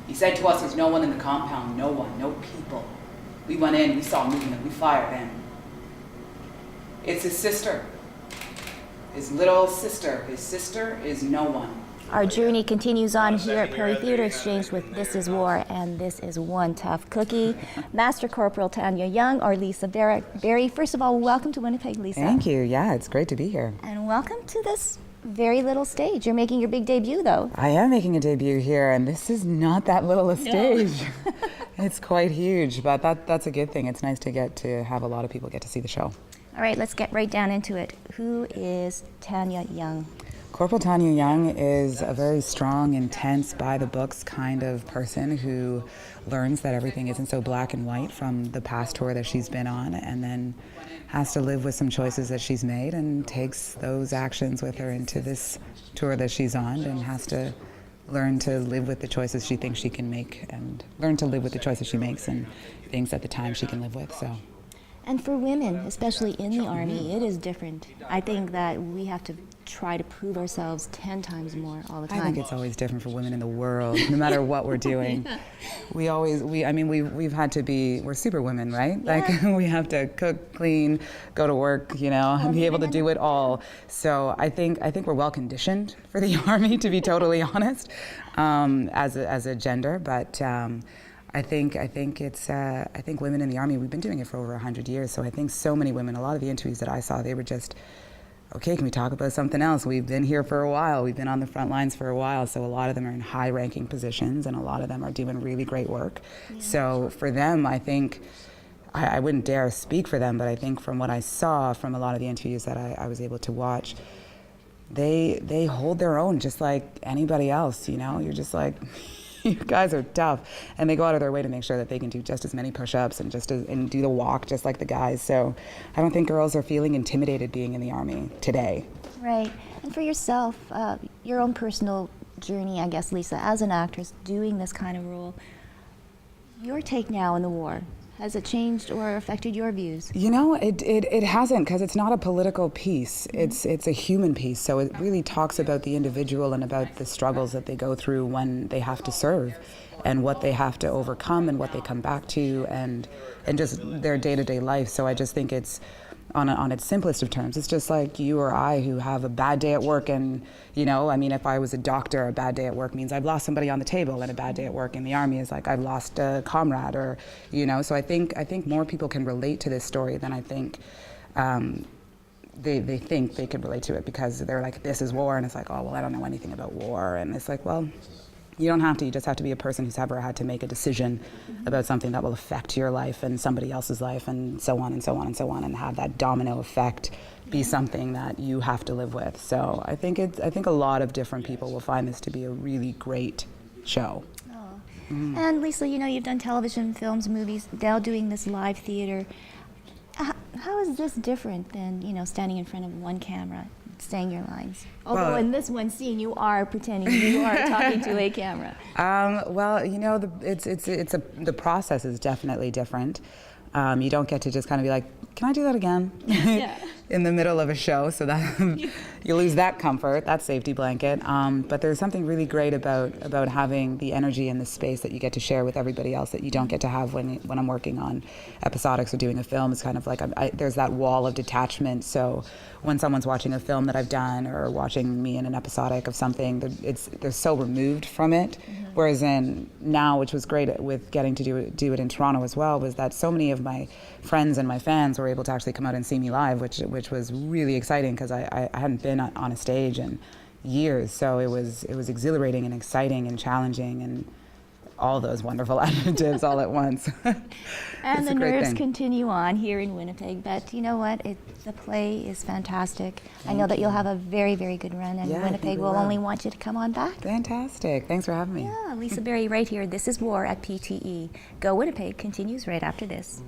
He said to us, there's no one in the compound, no one, no people. We went in, we saw movement, we fired in. It's his sister, his little sister. His sister is no one. Our journey continues on here at Prairie Theatre Exchange with This Is War, and this is one tough cookie. Master Corporal Tanya Young or Lisa Berry. First of all, welcome to Winnipeg, Lisa. Thank you. Yeah, it's great to be here. And welcome to this very little stage. You're making your big debut, though. I am making a debut here, and this is not that little a stage. No. It's quite huge, but that's a good thing. It's nice to get to have a lot of people get to see the show. All right, let's get right down into it. Who is Tanya Young? Corporal Tanya Young is a very strong, intense, by-the-books kind of person who learns that everything isn't so black and white from the past tour that she's been on, and then has to live with some choices that she's made and takes those actions with her into this tour that she's on, and has to learn to live with the choices she thinks she can make, and learn to live with the choices she makes and things at the time she can live with. So. And for women, especially in the Army, it is different. I think that we have to try to prove ourselves 10 times more all the time. I think it's always different for women in the world, no matter what we're doing. Yeah. We've had to be, we're super women, right? Yeah. Like we have to cook, clean, go to work, and be able to do it all. So I think we're well conditioned for the Army, to be totally honest, as a gender, but. I think women in the Army, we've been doing it for over 100 years, so I think so many women, a lot of the interviews that I saw, they were just, okay, can we talk about something else? We've been here for a while, we've been on the front lines for a while, so a lot of them are in high-ranking positions, and a lot of them are doing really great work. Yeah. So for them, I think, I wouldn't dare speak for them, but I think from what I saw from a lot of the interviews that I was able to watch, they hold their own just like anybody else, You're just like, you guys are tough, and they go out of their way to make sure that they can do just as many push-ups and do the walk just like the guys. So I don't think girls are feeling intimidated being in the Army today. Right. And for yourself, your own personal journey, I guess, Lisa, as an actress doing this kind of role, your take now on the war, has it changed or affected your views? It hasn't, because it's not a political piece. Mm-hmm. It's a human piece. So it really talks about the individual and about the struggles that they go through when they have to serve, and what they have to overcome and what they come back to, and just their day-to-day life. So I just think it's on its simplest of terms. It's just like you or I who have a bad day at work, and if I was a doctor, a bad day at work means I've lost somebody on the table, and a bad day at work in the Army is like I've lost a comrade, or So I think more people can relate to this story than I think they think they could relate to it, because they're like, this is war, and it's like, oh well, I don't know anything about war, and it's like, well, you don't have to. You just have to be a person who's ever had to make a decision about something that will affect your life and somebody else's life, and so on and so on and so on, and have that domino effect be something that you have to live with. So I think a lot of different people will find this to be a really great show. Oh. Mm. And Lisa, you've done television, films, movies, now doing this live theater. How is this different than standing in front of one camera, saying your lines? Although in this one scene you are pretending you are talking to a camera. The process is definitely different. You don't get to just kind of be like, can I do that again? Yeah. In the middle of a show, so that you lose that comfort, that safety blanket. But there's something really great about having the energy and the space that you get to share with everybody else that you don't get to have when I'm working on episodics or doing a film. It's kind of like there's that wall of detachment. So when someone's watching a film that I've done or watching me in an episodic of something, they're so removed from it. Mm-hmm. Whereas now, which was great with getting to do it in Toronto as well, was that so many of my friends and my fans were able to actually come out and see me live, which was really exciting, because I hadn't been on a stage in years. So it was exhilarating and exciting and challenging and all those wonderful adjectives all at once. And the nerves continue on here in Winnipeg, but you know what? The play is fantastic. I know that you'll have a very, very good run, and Winnipeg will only want you to come on back. Fantastic. Thanks for having me. Yeah, Lisa Berry right here. This is War at PTE. Go Winnipeg continues right after this.